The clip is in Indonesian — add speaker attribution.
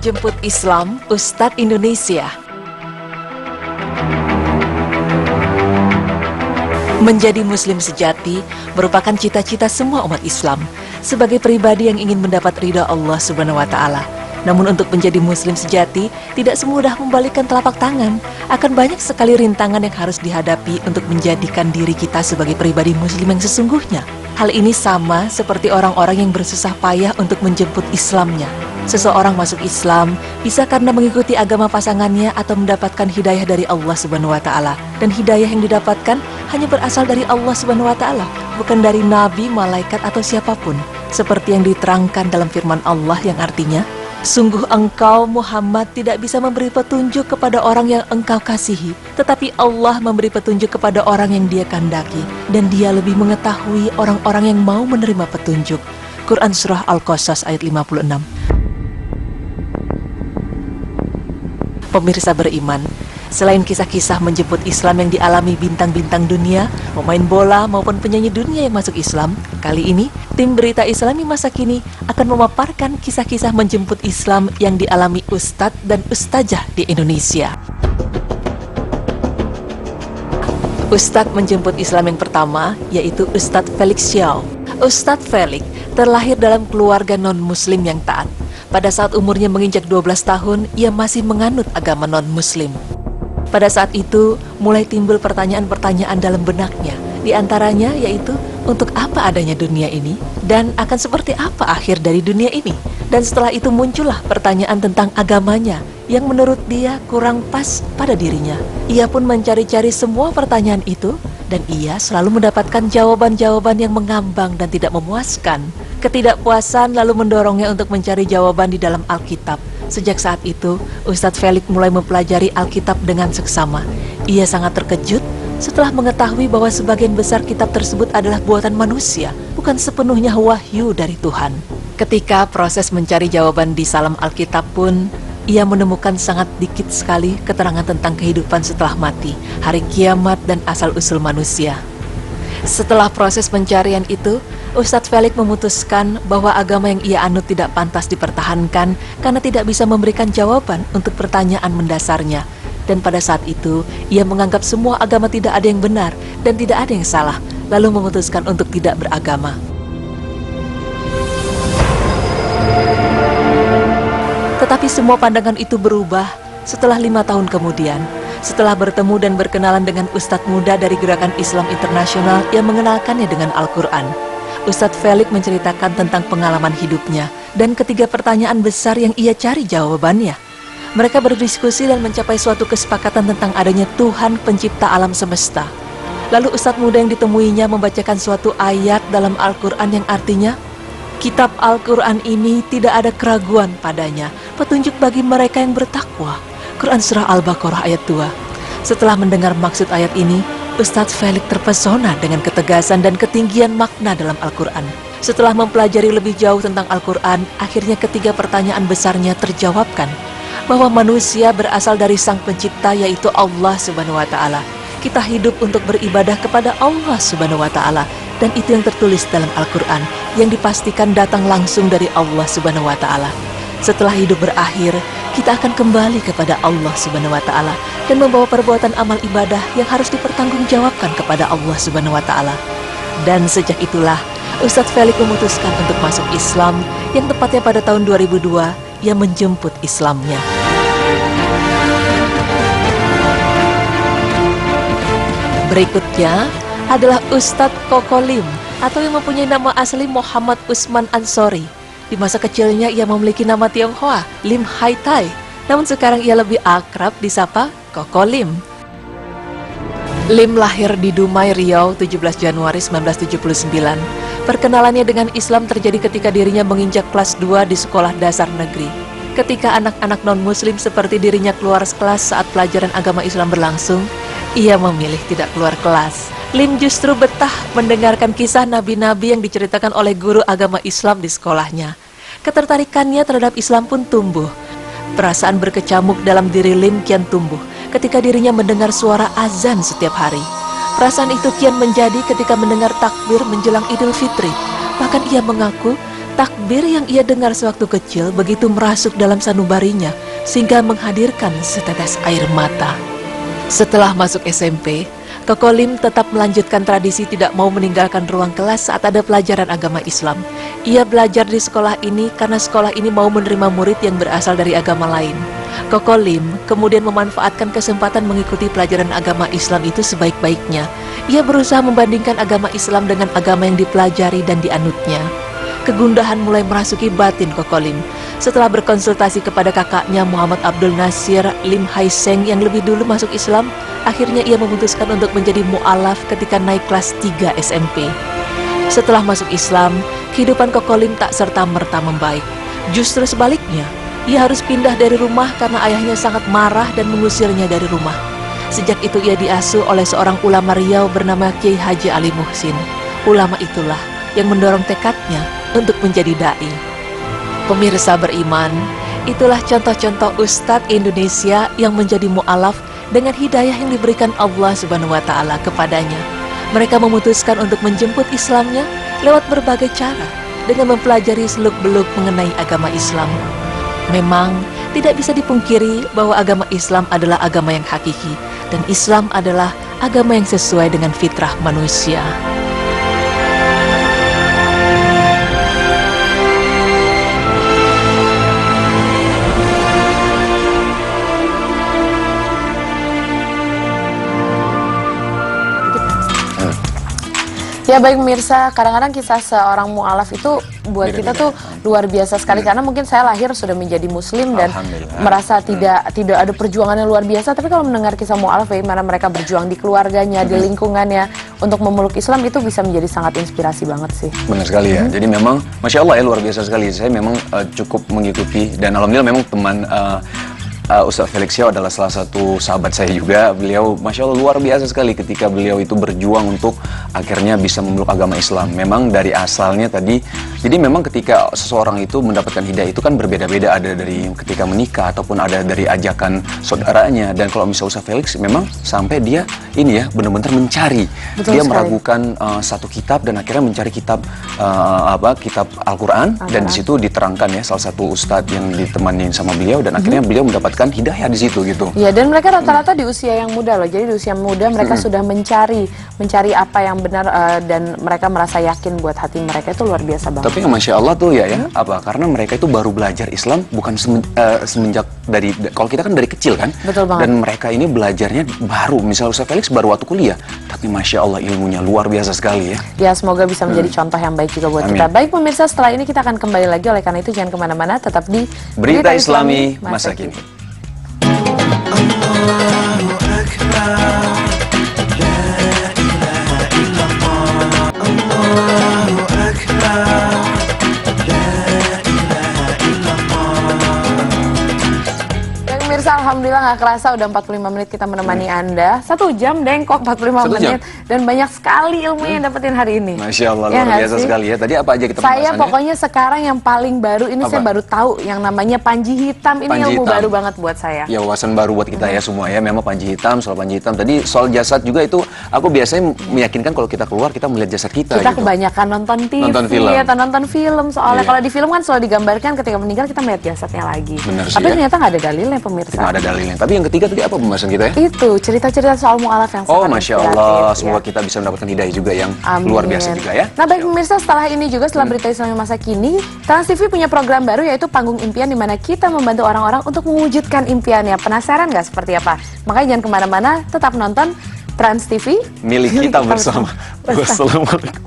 Speaker 1: Menjemput Islam, Ustadz Indonesia. Menjadi Muslim sejati merupakan cita-cita semua umat Islam sebagai pribadi yang ingin mendapat ridha Allah Subhanahu wa Ta'ala. Namun untuk menjadi Muslim sejati tidak semudah membalikkan telapak tangan. Akan banyak sekali rintangan yang harus dihadapi untuk menjadikan diri kita sebagai pribadi Muslim yang sesungguhnya. Hal ini sama seperti orang-orang yang bersusah payah untuk menjemput Islamnya. Seseorang masuk Islam bisa karena mengikuti agama pasangannya atau mendapatkan hidayah dari Allah Subhanahu wa Ta'ala. Dan hidayah yang didapatkan hanya berasal dari Allah Subhanahu wa Ta'ala, bukan dari nabi, malaikat atau siapapun. Seperti yang diterangkan dalam firman Allah yang artinya, sungguh engkau Muhammad tidak bisa memberi petunjuk kepada orang yang engkau kasihi, tetapi Allah memberi petunjuk kepada orang yang Dia kehendaki, dan Dia lebih mengetahui orang-orang yang mau menerima petunjuk. Quran Surah Al-Qasas ayat 56. Pemirsa beriman, selain kisah-kisah menjemput Islam yang dialami bintang-bintang dunia, pemain bola maupun penyanyi dunia yang masuk Islam, kali ini tim Berita Islami Masa Kini akan memaparkan kisah-kisah menjemput Islam yang dialami ustadz dan ustazah di Indonesia. Ustadz menjemput Islam yang pertama yaitu Ustadz Felix Xiao. Ustadz Felix terlahir dalam keluarga non-muslim yang taat. Pada saat umurnya menginjak 12 tahun, ia masih menganut agama non-muslim. Pada saat itu, mulai timbul pertanyaan-pertanyaan dalam benaknya. Di antaranya yaitu, untuk apa adanya dunia ini? Dan akan seperti apa akhir dari dunia ini? Dan setelah itu muncullah pertanyaan tentang agamanya, yang menurut dia kurang pas pada dirinya. Ia pun mencari-cari semua pertanyaan itu, dan ia selalu mendapatkan jawaban-jawaban yang mengambang dan tidak memuaskan. Ketidakpuasan lalu mendorongnya untuk mencari jawaban di dalam Alkitab. Sejak saat itu, Ustadz Felix mulai mempelajari Alkitab dengan seksama. Ia sangat terkejut setelah mengetahui bahwa sebagian besar kitab tersebut adalah buatan manusia, bukan sepenuhnya wahyu dari Tuhan. Ketika proses mencari jawaban di salam Alkitab pun, ia menemukan sangat dikit sekali keterangan tentang kehidupan setelah mati, hari kiamat, dan asal-usul manusia. Setelah proses pencarian itu, Ustadz Felix memutuskan bahwa agama yang ia anut tidak pantas dipertahankan karena tidak bisa memberikan jawaban untuk pertanyaan mendasarnya. Dan pada saat itu, ia menganggap semua agama tidak ada yang benar dan tidak ada yang salah, lalu memutuskan untuk tidak beragama. Tetapi semua pandangan itu berubah setelah 5 tahun kemudian, setelah bertemu dan berkenalan dengan ustadz muda dari Gerakan Islam Internasional yang mengenalkannya dengan Al-Quran. Ustadz Felix menceritakan tentang pengalaman hidupnya dan ketiga pertanyaan besar yang ia cari jawabannya. Mereka berdiskusi dan mencapai suatu kesepakatan tentang adanya Tuhan pencipta alam semesta. Lalu ustadz muda yang ditemuinya membacakan suatu ayat dalam Al-Quran yang artinya, kitab Al-Quran ini tidak ada keraguan padanya, petunjuk bagi mereka yang bertakwa. Quran Surah Al-Baqarah ayat 2. Setelah mendengar maksud ayat ini, Ustadz Felix terpesona dengan ketegasan dan ketinggian makna dalam Al-Quran. Setelah mempelajari lebih jauh tentang Al-Quran, akhirnya ketiga pertanyaan besarnya terjawabkan. Bahwa manusia berasal dari Sang Pencipta yaitu Allah Subhanahu wa Ta'ala. Kita hidup untuk beribadah kepada Allah Subhanahu wa Ta'ala. Dan itu yang tertulis dalam Al-Quran, yang dipastikan datang langsung dari Allah Subhanahu wa Ta'ala. Setelah hidup berakhir, kita akan kembali kepada Allah Subhanahu wa Ta'ala dan membawa perbuatan amal ibadah yang harus dipertanggungjawabkan kepada Allah Subhanahu wa Ta'ala. Dan sejak itulah, Ustadz Felix memutuskan untuk masuk Islam, yang tepatnya pada tahun 2002, ia menjemput Islamnya. Berikutnya adalah Ustadz Koko Lim, atau yang mempunyai nama asli Muhammad Usman Ansori. Di masa kecilnya ia memiliki nama Tionghoa, Lim Hai Tai. Namun sekarang ia lebih akrab disapa Koko Lim. Lim lahir di Dumai, Riau, 17 Januari 1979. Perkenalannya dengan Islam terjadi ketika dirinya menginjak kelas 2 di sekolah dasar negeri. Ketika anak-anak non-muslim seperti dirinya keluar kelas saat pelajaran agama Islam berlangsung, ia memilih tidak keluar kelas. Lim justru betah mendengarkan kisah nabi-nabi yang diceritakan oleh guru agama Islam di sekolahnya. Ketertarikannya terhadap Islam pun tumbuh. Perasaan berkecamuk dalam diri Lim kian tumbuh ketika dirinya mendengar suara azan setiap hari. Perasaan itu kian menjadi ketika mendengar takbir menjelang Idul Fitri. Bahkan ia mengaku Takbir yang ia dengar sewaktu kecil begitu merasuk dalam sanubarinya sehingga menghadirkan setetes air mata. Setelah masuk SMP, Koko Lim tetap melanjutkan tradisi tidak mau meninggalkan ruang kelas saat ada pelajaran agama Islam. Ia belajar di sekolah ini karena sekolah ini mau menerima murid yang berasal dari agama lain. Koko Lim kemudian memanfaatkan kesempatan mengikuti pelajaran agama Islam itu sebaik-baiknya. Ia berusaha membandingkan agama Islam dengan agama yang dipelajari dan dianutnya. Kegundahan mulai merasuki batin Koko Lim. Setelah berkonsultasi kepada kakaknya Muhammad Abdul Nasir Lim Hai Seng yang lebih dulu masuk Islam, akhirnya ia memutuskan untuk menjadi mu'alaf ketika naik kelas 3 SMP. Setelah masuk Islam, kehidupan Koko Lim tak serta-merta membaik. Justru sebaliknya, ia harus pindah dari rumah karena ayahnya sangat marah dan mengusirnya dari rumah. Sejak itu ia diasuh oleh seorang ulama Riau bernama Kiai Haji Ali Muhsin. Ulama itulah yang mendorong tekadnya untuk menjadi dai. Pemirsa beriman, itulah contoh-contoh Ustadz Indonesia yang menjadi mu'alaf dengan hidayah yang diberikan Allah Subhanahu wa Ta'ala kepadanya. Mereka memutuskan untuk menjemput Islamnya lewat berbagai cara dengan mempelajari seluk-beluk mengenai agama Islam. Memang tidak bisa dipungkiri bahwa agama Islam adalah agama yang hakiki dan Islam adalah agama yang sesuai dengan fitrah manusia.
Speaker 2: Ya baik pemirsa, kadang-kadang kisah seorang mu'alaf itu buat kita tuh luar biasa sekali karena mungkin saya lahir sudah menjadi muslim dan merasa tidak ada perjuangan yang luar biasa, tapi kalau mendengar kisah mu'alaf bagaimana mereka berjuang di keluarganya, di lingkungannya untuk memeluk Islam itu bisa menjadi sangat inspirasi banget sih.
Speaker 3: Benar sekali ya. Jadi memang Masya Allah ya luar biasa sekali. Saya memang cukup mengikuti dan alhamdulillah memang teman Ustadz Felix Xiao adalah salah satu sahabat saya juga. Beliau Masya Allah luar biasa sekali ketika beliau itu berjuang untuk akhirnya bisa memeluk agama Islam. Memang dari asalnya tadi, jadi memang ketika seseorang itu mendapatkan hidayah itu kan berbeda-beda. Ada dari ketika menikah ataupun ada dari ajakan saudaranya. Dan kalau misalnya Ustadz Felix memang sampai dia ini ya benar-benar mencari.
Speaker 2: Betul
Speaker 3: Dia
Speaker 2: sekali.
Speaker 3: meragukan satu kitab dan akhirnya mencari kitab kitab Al-Quran. Dan di situ diterangkan ya salah satu ustadz yang ditemani sama beliau dan akhirnya beliau mendapatkan hidayah di situ gitu.
Speaker 2: Ya, dan mereka rata-rata di usia yang muda loh. Jadi di usia muda mereka sudah mencari apa yang benar dan mereka merasa yakin buat hati mereka itu luar biasa banget.
Speaker 3: Tapi yang Masya Allah tuh ya apa? Karena mereka itu baru belajar Islam bukan semenjak dari kalau kita kan dari kecil kan.
Speaker 2: Betul banget.
Speaker 3: Dan mereka ini belajarnya baru. Misal Ustaz Felix baru waktu kuliah, tapi Masya Allah ilmunya luar biasa sekali ya.
Speaker 2: Ya, semoga bisa menjadi contoh yang baik juga buat
Speaker 3: Amin.
Speaker 2: kita. Baik pemirsa, setelah ini kita akan kembali lagi, oleh karena itu jangan kemana-mana, tetap di
Speaker 3: Berita Islami Masa Kini.
Speaker 2: Pemirsa, alhamdulillah nggak kerasa udah 45 menit kita menemani Anda. 1 jam deng kok 45 menit. Dan banyak sekali ilmu yang dapetin hari ini.
Speaker 3: Masya Allah,
Speaker 2: Ya
Speaker 3: luar
Speaker 2: nggak
Speaker 3: biasa
Speaker 2: sih?
Speaker 3: sekali ya. Tadi apa aja kita
Speaker 2: Saya
Speaker 3: pembahasannya?
Speaker 2: pokoknya sekarang yang paling baru ini
Speaker 3: Apa?
Speaker 2: saya baru tahu yang namanya panji hitam. Ini
Speaker 3: Panji
Speaker 2: ilmu
Speaker 3: hitam.
Speaker 2: baru banget buat saya.
Speaker 3: Ya wawasan baru buat kita ya semua ya. Memang panji hitam, soal panji hitam. Tadi soal jasad juga itu aku biasanya meyakinkan kalau kita keluar kita melihat jasad kita
Speaker 2: Kita
Speaker 3: gitu.
Speaker 2: kebanyakan nonton TV
Speaker 3: Nonton film.
Speaker 2: atau nonton film. Soalnya
Speaker 3: Iya.
Speaker 2: kalau di film kan selalu digambarkan ketika meninggal kita melihat jasadnya lagi.
Speaker 3: Benar sih
Speaker 2: Tapi
Speaker 3: ya.
Speaker 2: ternyata nggak ada dalilnya pemirsa.
Speaker 3: Nggak ada dalilnya. Tapi yang ketiga tadi apa pembahasan kita ya?
Speaker 2: Itu cerita-cerita soal mu'alaf yang
Speaker 3: Oh
Speaker 2: sangat
Speaker 3: Masya
Speaker 2: inspiratif,
Speaker 3: Allah,
Speaker 2: ya.
Speaker 3: semoga kita bisa mendapatkan hidayah juga yang
Speaker 2: Amin.
Speaker 3: luar biasa juga ya.
Speaker 2: Nah baik pemirsa, setelah ini juga setelah berita Islami masa kini, Trans TV punya program baru yaitu Panggung Impian, di mana kita membantu orang-orang untuk mewujudkan impiannya. Penasaran nggak seperti apa? Makanya jangan kemana-mana, tetap nonton Trans TV
Speaker 3: Milik kita bersama. Wassalamualaikum.